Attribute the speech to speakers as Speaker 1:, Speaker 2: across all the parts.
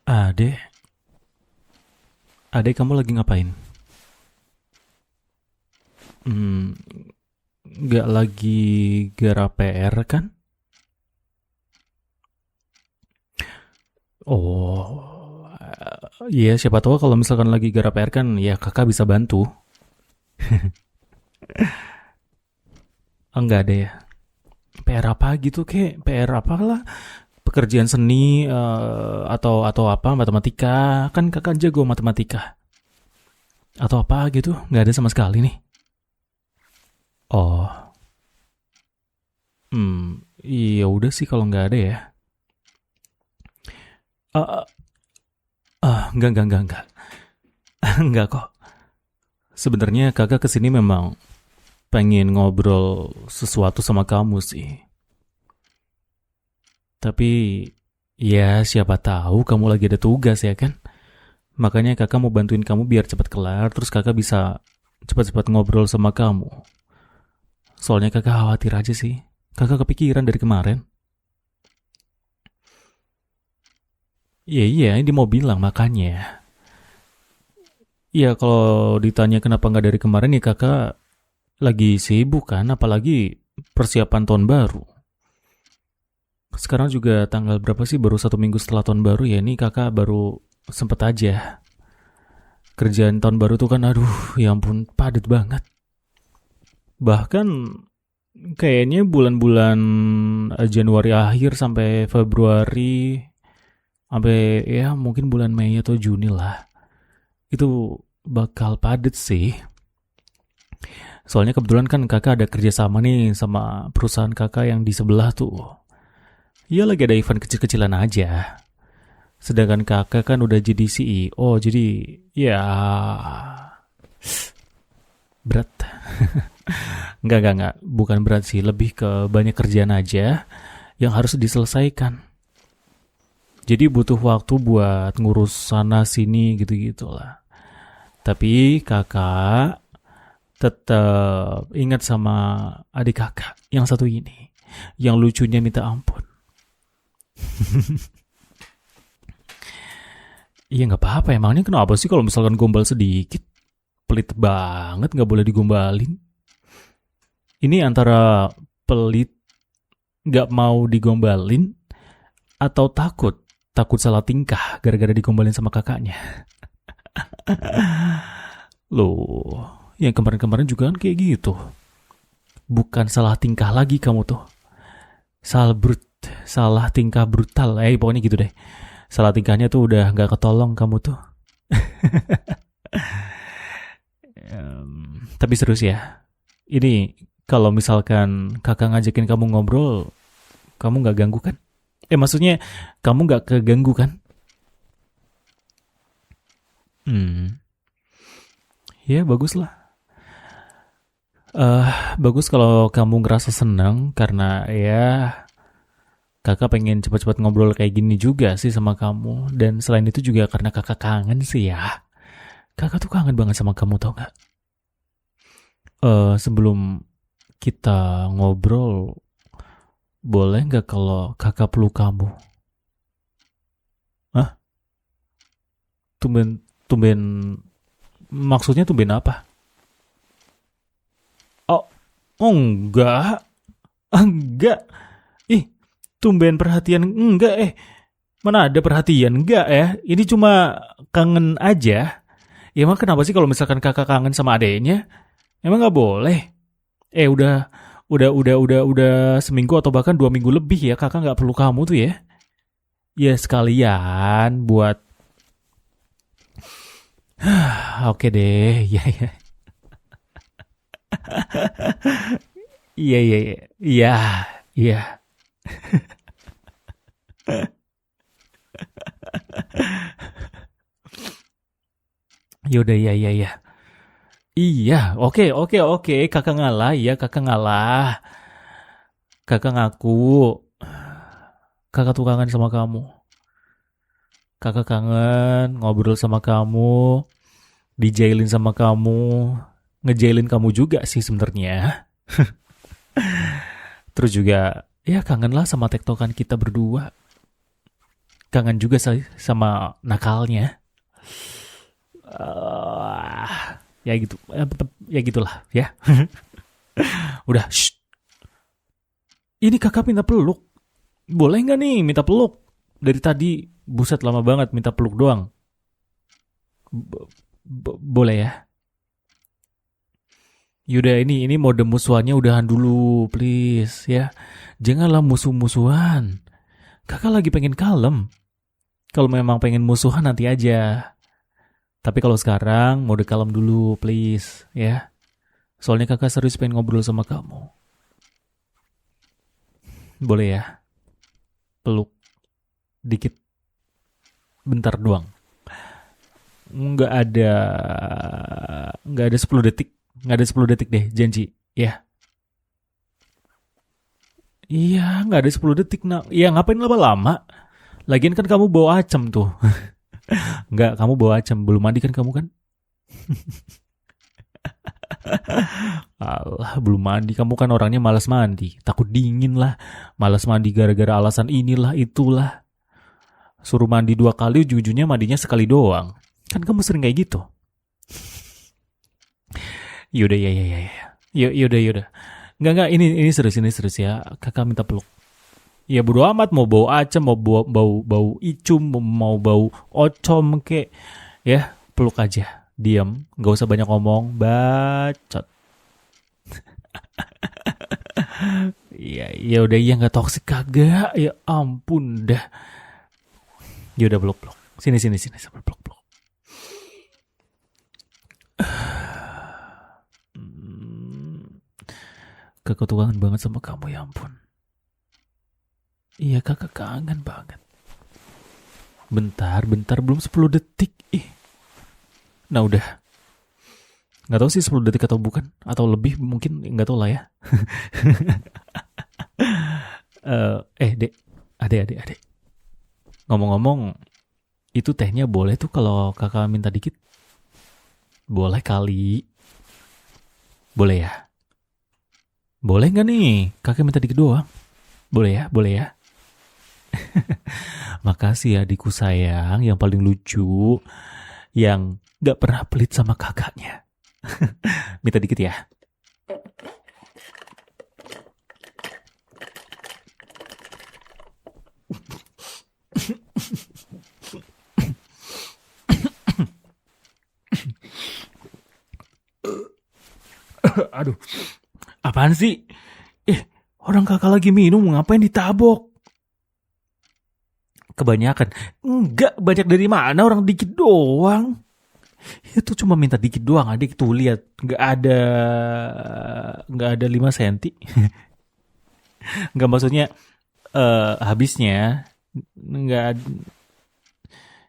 Speaker 1: Adek, adek kamu lagi ngapain? Hmm, nggak lagi garap PR kan? Oh, iya siapa tahu kalau misalkan lagi garap PR kan ya kakak bisa bantu. Enggak ada ya. PR apa gitu kek? PR apalah? Pekerjaan seni atau apa? Matematika? Kan kakak jago matematika. Atau apa gitu? Nggak ada sama sekali nih. Oh, iya udah sih kalau nggak ada ya. Ah, enggak. Enggak kok. Sebenarnya kakak kesini memang pengen ngobrol sesuatu sama kamu sih. Tapi ya siapa tahu kamu lagi ada tugas ya kan? Makanya kakak mau bantuin kamu biar cepat kelar, terus kakak bisa cepat-cepat ngobrol sama kamu. Soalnya kakak khawatir aja sih. Kakak kepikiran dari kemarin. Iya, ini mau bilang makanya. Iya, kalau ditanya kenapa nggak dari kemarin ya kakak lagi sibuk kan, apalagi persiapan tahun baru. Sekarang juga tanggal berapa sih? Baru 1 minggu setelah tahun baru ya. Ini kakak baru sempet aja. Kerjaan tahun baru tuh kan aduh ya ampun padat banget. Bahkan kayaknya bulan-bulan Januari akhir sampai Februari sampai ya mungkin bulan Mei atau Juni lah. Itu bakal padat sih. Soalnya kebetulan kan kakak ada kerjasama nih sama perusahaan kakak yang di sebelah tuh. Iya lagi ada event kecil-kecilan aja. Sedangkan kakak kan udah jadi CEO, jadi ya berat. Enggak. Bukan berat sih, lebih ke banyak kerjaan aja yang harus diselesaikan. Jadi butuh waktu buat ngurus sana sini gitu-gitu lah. Tapi kakak tetap ingat sama adik kakak yang satu ini. Yang lucunya minta ampun. Iya nggak apa-apa, emangnya kenapa sih kalau misalkan gombal sedikit? Pelit banget, nggak boleh digombalin. Ini antara pelit, nggak mau digombalin, atau takut salah tingkah gara-gara digombalin sama kakaknya. Loh, yang kemarin-kemarin juga kan kayak gitu. Bukan salah tingkah lagi kamu tuh. Salah brut, salah tingkah brutal. Pokoknya gitu deh. Salah tingkahnya tuh udah nggak ketolong kamu tuh. Tapi serius ya. Ini kalau misalkan kakak ngajakin kamu ngobrol, kamu nggak ganggu kan? Maksudnya kamu nggak keganggu kan? Hmm, ya bagus lah. Bagus kalau kamu ngerasa senang karena ya kakak pengen cepat-cepat ngobrol kayak gini juga sih sama kamu. Dan selain itu juga karena kakak kangen sih ya. Kakak tuh kangen banget sama kamu tau gak? Sebelum kita ngobrol, boleh nggak kalau kakak peluk kamu? Hah? Tumben, tumben, maksudnya tumben apa? Oh, oh enggak, enggak. Ih, tumben perhatian enggak mana ada perhatian enggak ya? Ini cuma kangen aja. Ya emang kenapa sih kalau misalkan kakak kangen sama adeknya? Emang nggak boleh? Udah seminggu atau bahkan 2 minggu lebih ya kakak nggak perlu kamu tuh ya? Ya sekalian buat oke deh, ya. Iya, iya. Yaudah, iya. Iya, oke, kakak ngalah, ya kakak ngalah. Kakak ngaku, kakak tuh kangen sama kamu. Kakak kangen ngobrol sama kamu, dijailin sama kamu, ngejailin kamu juga sih sebenarnya. Terus juga, ya kangen lah sama tektokan kita berdua. kangen juga sama nakalnya. Eh, ya gitu, ya gitulah ya. Udah, shh. Ini kakak minta peluk. Boleh nggak nih minta peluk? Dari tadi, buset lama banget minta peluk doang. Boleh ya? Yaudah ini mode musuhannya udahan dulu, please ya. Janganlah musuh-musuhan. Kakak lagi pengen kalem. Kalau memang pengen musuhan nanti aja. Tapi kalau sekarang mode kalem dulu, please ya. Soalnya kakak serius pengen ngobrol sama kamu. Boleh ya? Peluk dikit, bentar doang. Nggak ada nggak ada 10 detik. Nggak ada 10 detik deh, janji. Ya. Iya, nggak ada 10 detik. Nah, ya ngapain lama-lama? Lagian kan kamu bawa acem tuh. Nggak, kamu bawa acem. Belum mandi kan kamu kan? Alah, belum mandi. Kamu kan orangnya malas mandi. Takut dingin lah. Malas mandi gara-gara alasan inilah, itulah. Suruh mandi 2 kali, ujung-ujungnya mandinya sekali doang. Kan kamu sering kayak gitu. Yaudah, ya. Yaudah. Enggak, ini serius ya. Kakak minta peluk. Ya bodo amat, mau bau acem, mau bau icum, mau bau ocom kek. Ya, peluk aja. Diam, nggak usah banyak ngomong, bacot. Ya udah, ya nggak toksik kagak. Ya ampun dah. Ya udah, peluk. Sini sambil peluk. Kakak tuh kangen banget sama kamu, ya ampun. Iya, kakak kangen banget. Bentar, belum 10 detik. Nah udah. Nggak tahu sih 10 detik atau bukan. Atau lebih mungkin, nggak tahu lah ya. Dek. Adek. Ngomong-ngomong, itu tehnya boleh tuh kalau kakak minta dikit? Boleh kali. Boleh ya? Boleh nggak nih? Kakak minta dikit doang. Boleh ya? Makasih ya adikku sayang, yang paling lucu, yang gak pernah pelit sama kakaknya. Minta dikit ya. Aduh, apaan sih? Orang kakak lagi minum, ngapain ditabok? Kebanyakan. Enggak, banyak dari mana, orang dikit doang. Itu cuma minta dikit doang, adik tuh lihat. Nggak ada 5 senti. Nggak, maksudnya habisnya. Nggak.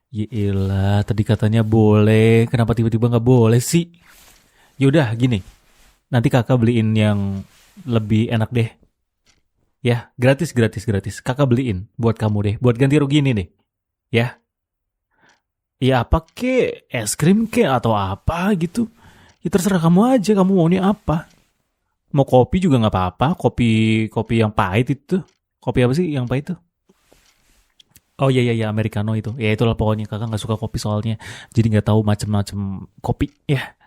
Speaker 1: Yaelah, tadi katanya boleh. Kenapa tiba-tiba nggak boleh sih? Yaudah, gini. Nanti kakak beliin yang lebih enak deh. Ya, gratis. Kakak beliin buat kamu deh. Buat ganti rugi ini deh. Ya. Ya apa ke? Es krim ke? Atau apa gitu. Ya terserah kamu aja. Kamu maunya apa. Mau kopi juga gak apa-apa. Kopi yang pahit itu. Kopi apa sih yang pahit tuh? Oh iya, Americano itu. Ya itulah pokoknya. Kakak gak suka kopi soalnya. Jadi gak tahu macem-macem kopi. Ya.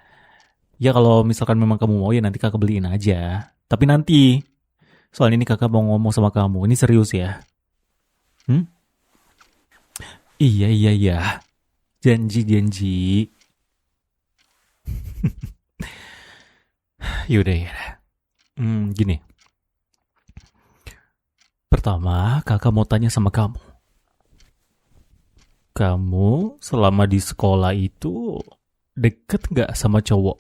Speaker 1: Ya kalau misalkan memang kamu mau, ya nanti kakak beliin aja. Tapi nanti. Soalnya ini kakak mau ngomong sama kamu. Ini serius ya. Iya. Janji. Yaudah. Gini. Pertama, kakak mau tanya sama kamu. Kamu selama di sekolah itu deket gak sama cowok?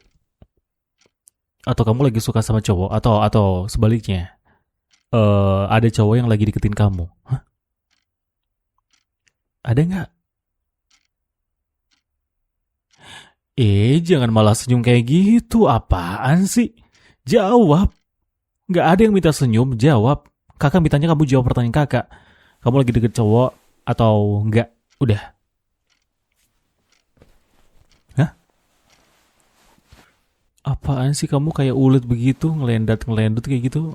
Speaker 1: Atau kamu lagi suka sama cowok? Atau sebaliknya? Ada cowok yang lagi deketin kamu? Hah? Ada gak? Jangan malah senyum kayak gitu. Apaan sih? Jawab. Gak ada yang minta senyum, jawab. Kakak mintanya kamu jawab pertanyaan kakak. Kamu lagi deket cowok atau enggak? Udah. Hah? Apaan sih kamu kayak ulet begitu, ngelendat kayak gitu?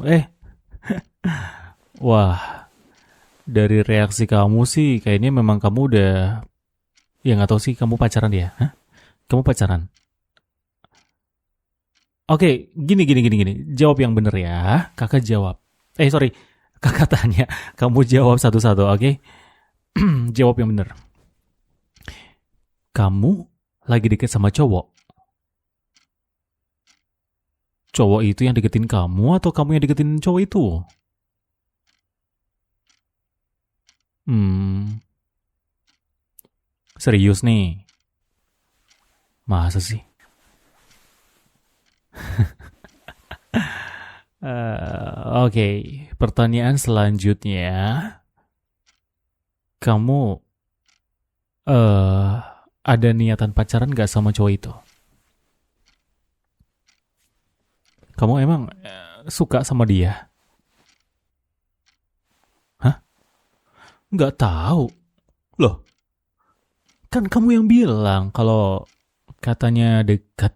Speaker 1: Wah. Dari reaksi kamu sih kayaknya memang kamu udah, ya nggak tahu sih kamu pacaran ya? Hah? Kamu pacaran? Oke, gini. Jawab yang bener ya. Kakak jawab. Sorry. Kakak tanya. Kamu jawab satu-satu, oke? Jawab yang bener. Kamu lagi deket sama cowok. Cowok itu yang deketin kamu atau kamu yang deketin cowok itu? Serius nih. Masa sih? Oke, pertanyaan selanjutnya. Kamu ada niatan pacaran gak sama cowok itu? Kamu emang suka sama dia? Hah? Gak tahu. Loh, kan kamu yang bilang kalau katanya dekat.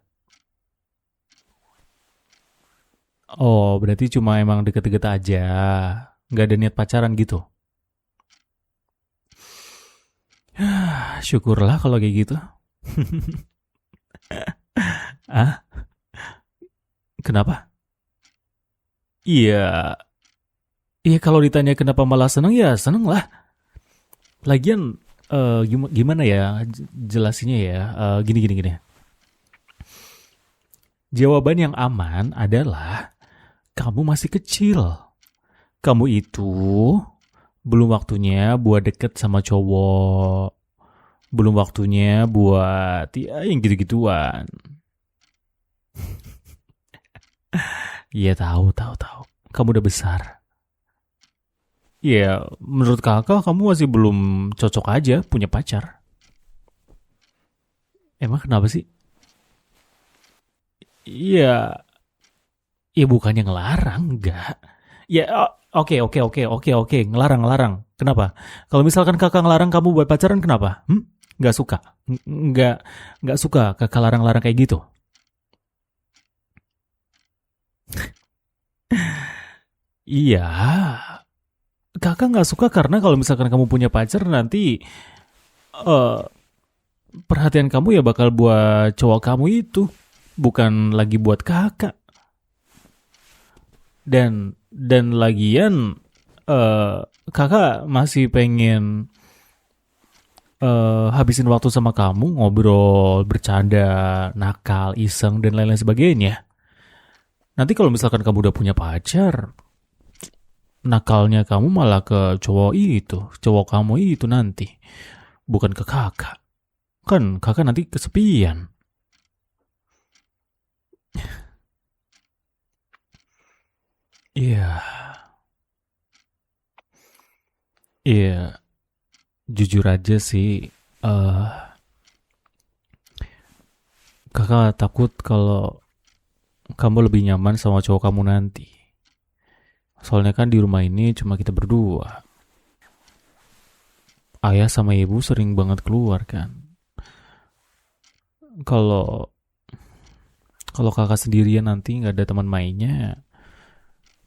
Speaker 1: Oh, berarti cuma emang deket-deket aja. Gak ada niat pacaran gitu. Syukurlah kalau kayak gitu. Ah, kenapa? Iya, iya kalau ditanya kenapa malah seneng ya seneng lah. Lagian gimana ya jelasinnya ya? Gini. Jawaban yang aman adalah kamu masih kecil. Kamu itu belum waktunya buat deket sama cowok. Belum waktunya buat ya yang gitu-gituan. Iya tahu. Kamu udah besar. Iya, menurut kakak kamu masih belum cocok aja punya pacar. Emang kenapa sih? Iya, ya bukannya ngelarang, enggak. Ya, oke, ngelarang. Kenapa? Kalau misalkan kakak ngelarang kamu buat pacaran, kenapa? Nggak suka? Nggak suka kakak larang-larang kayak gitu? Iya, kakak nggak suka karena kalau misalkan kamu punya pacar nanti eh perhatian kamu ya bakal buat cowok kamu itu, bukan lagi buat kakak. Dan lagian eh kakak masih pengen habisin waktu sama kamu, ngobrol, bercanda, nakal, iseng dan lain-lain sebagainya. Nanti kalau misalkan kamu udah punya pacar, nakalnya kamu malah ke cowok kamu itu nanti, bukan ke kakak. Kan kakak nanti kesepian. Iya, iya, jujur aja sih, eh kakak takut kalau kamu lebih nyaman sama cowok kamu nanti. Soalnya kan di rumah ini cuma kita berdua. Ayah sama ibu sering banget keluar kan. Kalau kalau kakak sendirian nanti nggak ada teman mainnya,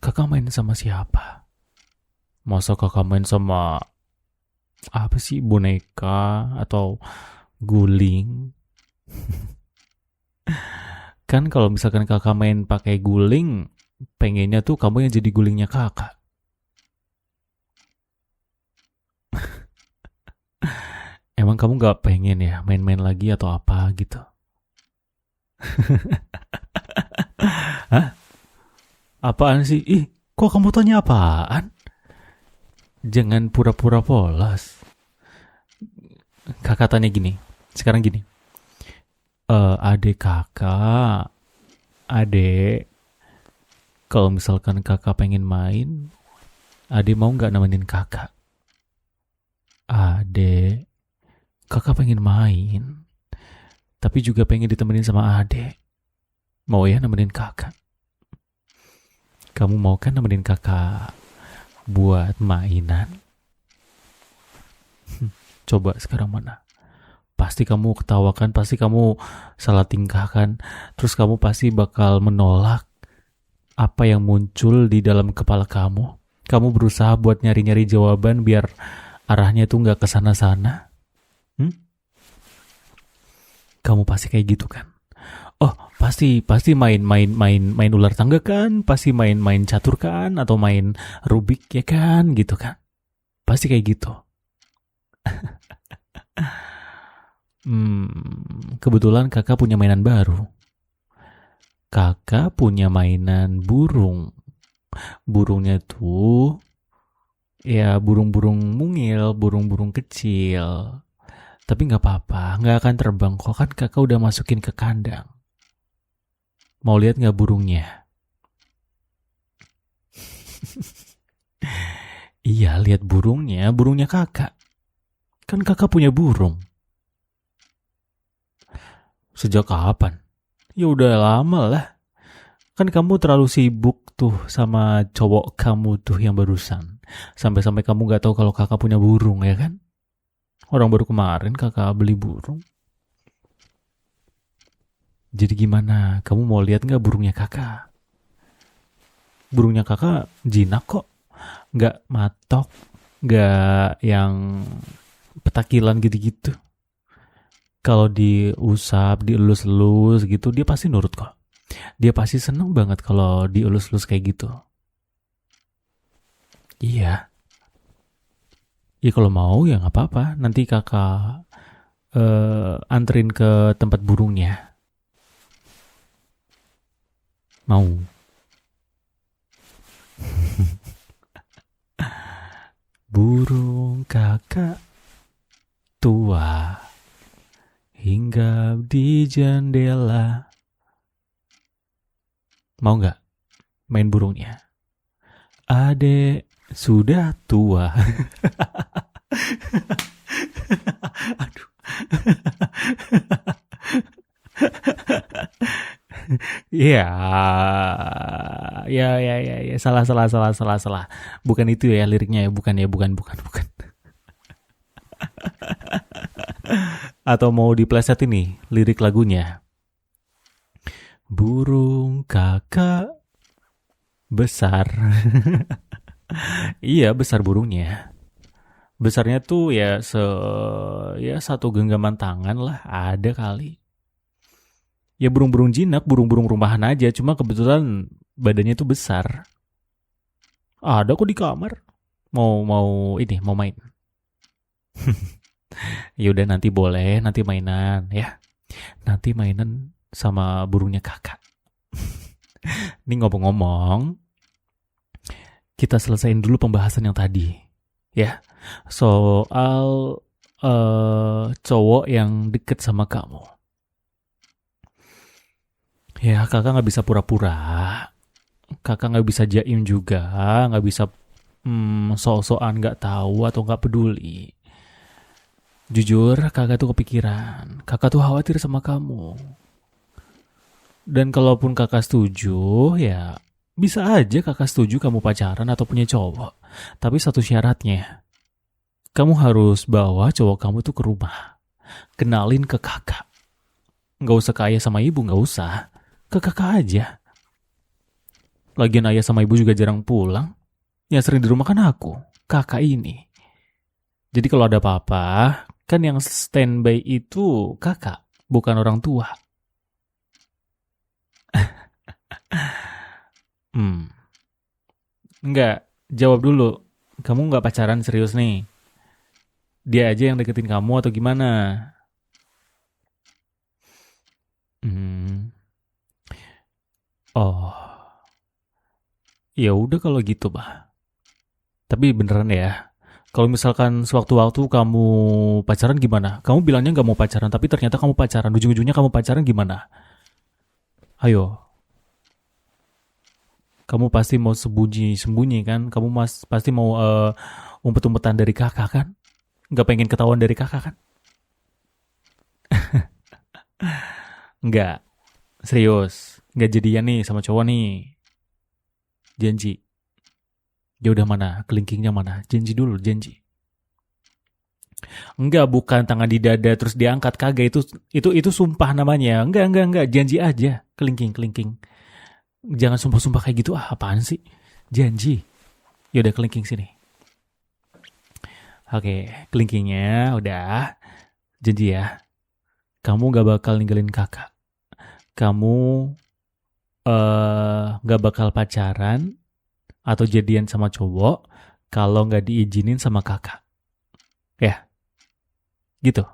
Speaker 1: kakak main sama siapa? Masa kakak main sama apa sih boneka atau guling? Kan kalau misalkan kakak main pakai guling, pengennya tuh kamu yang jadi gulingnya kakak. Emang kamu nggak pengen ya main-main lagi atau apa gitu? Hah? Apaan sih? Ih, kok kamu tanya apaan? Jangan pura-pura polos. Kakak tanya gini. Sekarang gini. Adek kakak, adek, kalau misalkan kakak pengen main, adek mau nggak nemenin kakak? Adek, kakak pengen main, tapi juga pengen ditemenin sama adek. Mau ya nemenin kakak? Kamu mau kan nemenin kakak buat mainan? Coba sekarang mana? Pasti kamu ketawakan, pasti kamu salah tingkah kan, terus kamu pasti bakal menolak apa yang muncul di dalam kepala kamu. Kamu berusaha buat nyari-nyari jawaban biar arahnya tuh nggak kesana-sana. Kamu pasti kayak gitu kan? Oh, pasti main ular tangga kan? Pasti main catur kan? Atau main Rubik ya kan? Gitu kan? Pasti kayak gitu. Kebetulan kakak punya mainan baru. Kakak punya mainan burung. Burungnya tuh ya burung-burung mungil, burung-burung kecil. Tapi nggak apa-apa, nggak akan terbang kok, kan kakak udah masukin ke kandang. Mau lihat nggak burungnya? Iya, lihat burungnya kakak. Kan kakak punya burung. Sejak kapan? Ya udah lama lah. Kan kamu terlalu sibuk tuh sama cowok kamu tuh yang barusan. Sampai-sampai kamu gak tahu kalau kakak punya burung ya kan? Orang baru kemarin kakak beli burung. Jadi gimana? Kamu mau lihat gak burungnya kakak? Burungnya kakak jinak kok. Gak matok. Gak yang petakilan gitu-gitu. Kalau diusap, dielus-elus gitu, dia pasti nurut kok. Dia pasti seneng banget kalau dielus-elus kayak gitu. Iya. Ya kalau mau ya nggak apa-apa. Nanti kakak anterin ke tempat burungnya. Mau? Burung kakak tua hinggap di jendela. Mau nggak main burungnya? Adek sudah tua. Aduh. Ya, ya, salah. Bukan itu ya liriknya ya, bukan. Atau mau dipleset ini lirik lagunya. Burung kakak besar. Iya, besar burungnya. Besarnya tuh ya satu genggaman tangan lah, ada kali. Ya burung-burung jinak, burung-burung rumahan aja, cuma kebetulan badannya tuh besar. Ada kok di kamar. Mau main. Ya udah nanti boleh, nanti mainan ya. Nanti mainan sama burungnya kakak. Ini ngomong-ngomong, kita selesaiin dulu pembahasan yang tadi. Ya, soal cowok yang deket sama kamu. Ya, kakak gak bisa pura-pura. Kakak gak bisa jaim juga. Gak bisa sok-sokan gak tahu atau gak peduli. Jujur, kakak tuh kepikiran. Kakak tuh khawatir sama kamu. Dan kalaupun kakak setuju, ya bisa aja kakak setuju kamu pacaran atau punya cowok. Tapi satu syaratnya, kamu harus bawa cowok kamu tuh ke rumah. Kenalin ke kakak. Gak usah ke ayah sama ibu, gak usah. Ke kakak aja. Lagian ayah sama ibu juga jarang pulang. Yang sering di rumah kan aku, kakak ini. Jadi kalau ada apa-apa, kan yang standby itu kakak, bukan orang tua. Enggak, jawab dulu. Kamu gak pacaran serius nih? Dia aja yang deketin kamu atau gimana? Oh, ya udah kalau gitu, bah. Tapi beneran ya, kalau misalkan sewaktu-waktu kamu pacaran gimana? Kamu bilangnya gak mau pacaran, tapi ternyata kamu pacaran. Ujung-ujungnya kamu pacaran gimana? Ayo, kamu pasti mau sembunyi kan? Kamu pasti mau umpet-umpetan dari kakak kan? Gak pengen ketahuan dari kakak kan? Enggak, serius. Gak jadian nih sama cowok nih. Janji. Ya udah mana? Kelingkingnya mana? Janji dulu, janji. Enggak, bukan tangan di dada terus diangkat, kagak, itu sumpah namanya. Enggak, janji aja. Kelingking. Jangan sumpah-sumpah kayak gitu, apaan sih? Janji. Yaudah kelingking sini. Oke, kelingkingnya udah. Janji ya, kamu gak bakal ninggalin kakak. Kamu gak bakal pacaran atau jadian sama cowok kalau gak diizinin sama kakak. Ya, gitu.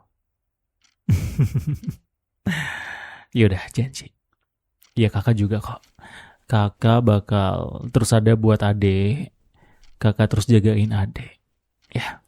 Speaker 1: Yaudah, janji. Ya kakak juga kok. Kakak bakal terus ada buat adek. Kakak terus jagain adek. Ya.